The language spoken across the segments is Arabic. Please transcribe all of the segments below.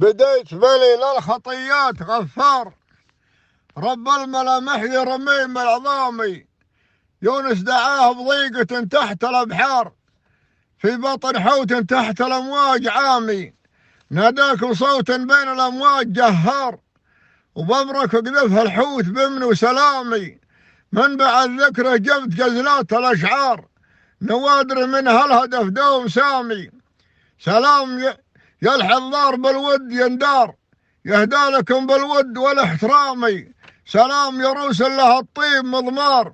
بديت بليل الخطيات غفار، رب الملا محيي رميم العظامي. يونس دعاه بضيقة تحت الأبحار، في بطن حوت تحت الأمواج عامي. ناداك بصوت بين الأمواج جهار، وبمرك قذفها الحوت بمن وسلامي. من بعد ذكره جبت جزلات الأشعار، نوادر منها الهدف دوم سامي. سلام يا الحضار بالود يندار، يهدى لكم بالود والاحترامي. سلام يا روس له الطيب مضمار،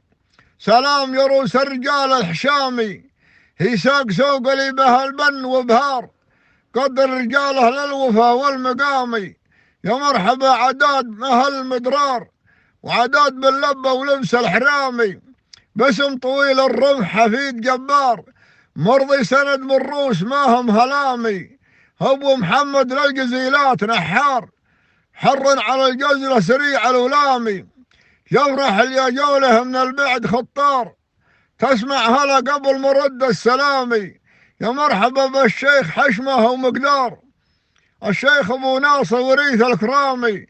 سلام يا روس الرجال الحشامي. هي سوق لي بها البن وبهار، قدر رجاله للوفا والمقامي. يا مرحبا عداد مهل المدرار، وعداد باللبة ولمس الحرامي. باسم طويل الرمح حفيد جبار، مرضي سند من روس ما هم هلامي. ابو محمد للجزيلات نحار، حر على الجزلة سريع الولامي. يفرح اللي جوله من البعد خطار، تسمع هلا قبل مرد السلامي. يا مرحبا بالشيخ حشمه ومقدار، الشيخ ابو ناصر وريث الكرامي.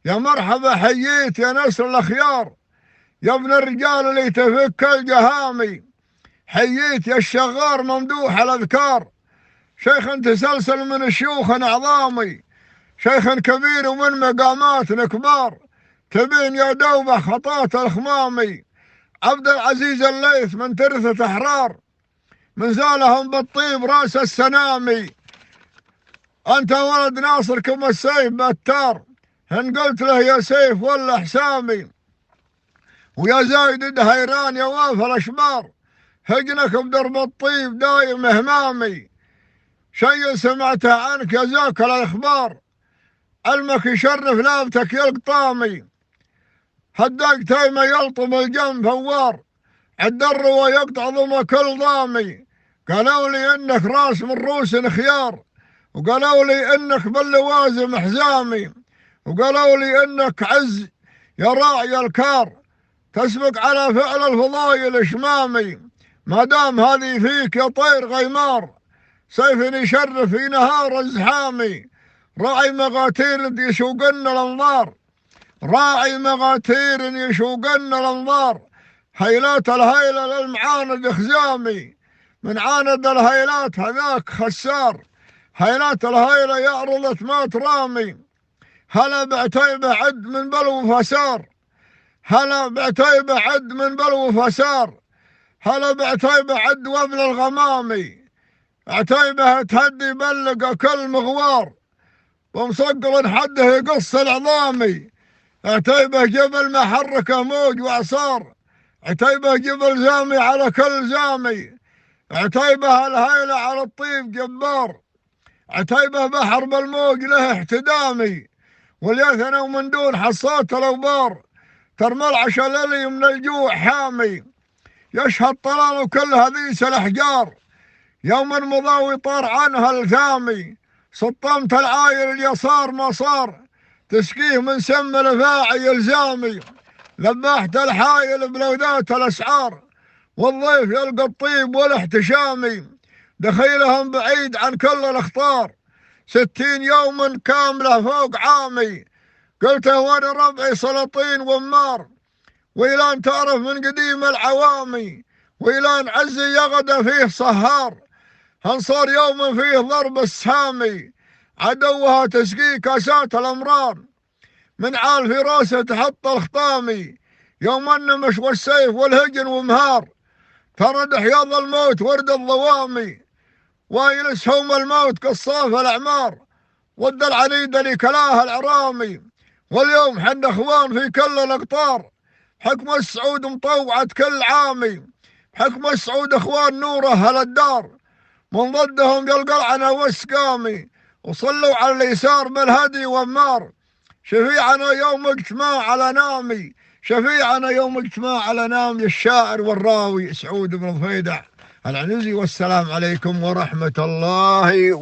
يا مرحبا حييت يا نسر الاخيار، يا ابن الرجال اللي تفك الجهامي. حييت يا الشغار ممدوح الاذكار، شيخ تسلسل من الشيوخ عظامي. شيخ كبير ومن مقامات كبار، تبين يا دوبه خطات الخمامي. عبد العزيز الليث من ترثة احرار، من زالهم بالطيب راس السنامي. انت ولد ناصر كما السيف بتار، ان قلت له يا سيف ولا حسامي. ويا زايد دهيران يا وافر الاشبار، هجنك بدرب الطيب دايم همامي. شيء سمعته عنك يا زاك الاخبار، علمك يشرف لابتك يا القطامي. هداك تيمه يلطم الجنب فوار، الدر ويقطع ضم كل ضامي. قالوا لي انك راس من روس خيار، وقالوا لي انك باللوازم حزامي. وقالوا لي انك عز يا راعي الكار، تسبق على فعل الفضايل شمامي. ما دام هذه فيك يا طير غيمار، سيف يشرف في نهار الزحامي. راعي مغاتير يشوقن الانظار، راعي مغاتير يشوقن الانظار. هيلات الهيلة للمعاند خزامي، من عاند الهيلات هذاك خسار. هيلات الهيلة يعرضت ما ترامي، هلا بعتيبة عد من بلو فسار. هلا بعتيبة عد من بلو فسار، هلا بعتيبة عد وابن الغمامي. عتيبة تهدي بلق كل مغوار، ومصقل حده يقص العظامي. عتيبة جبل ما حركه موج واعصار، عتيبة جبل زامي على كل زامي. عتيبة الهيلة على الطيب جبار، عتيبة بحر بالموج له احتدامي. واليثنى ومن دون حصات الاوبار، ترمى العشللي من الجوع حامي. يشهد طلال كل هذيس الاحجار، يوم مضى وطار عنها الثامي. سطمت العاير اليسار ما صار، تسقيه من سم الفاعي الزامي. ذبحت الحايل بلوذات الاسعار، والضيف يلقى الطيب والاحتشامي. دخيلهم بعيد عن كل الاخطار، 60 يوما كامله فوق عامي. قلت وانا ربعي سلاطين ومار، ويلان تعرف من قديم العوامي. ويلان عزي يغدى فيه صهار، هنصار يوم فيه ضرب السامي. عدوها تسقي كاسات الامرار، من عال في راسه تحط الخطامي. يوم النمش والسيف والهجن ومهار، ترد حياض الموت ورد الضوامي. ويلسهم الموت قصاف الاعمار، ود العنيد اللي كلاه العرامي. واليوم حن اخوان في كل الاقطار، حكم السعود مطوعة كل عامي. حكم السعود اخوان نوره هل الدار، من ضدهم القلعنة والسقامي. وصلوا على اليسار بالهدي والمار، شفيعنا يوم اجتماع على نامي. شفيعنا يوم اجتماع على نامي. الشاعر والراوي سعود بن ضفيدع العنزي. والسلام عليكم ورحمة الله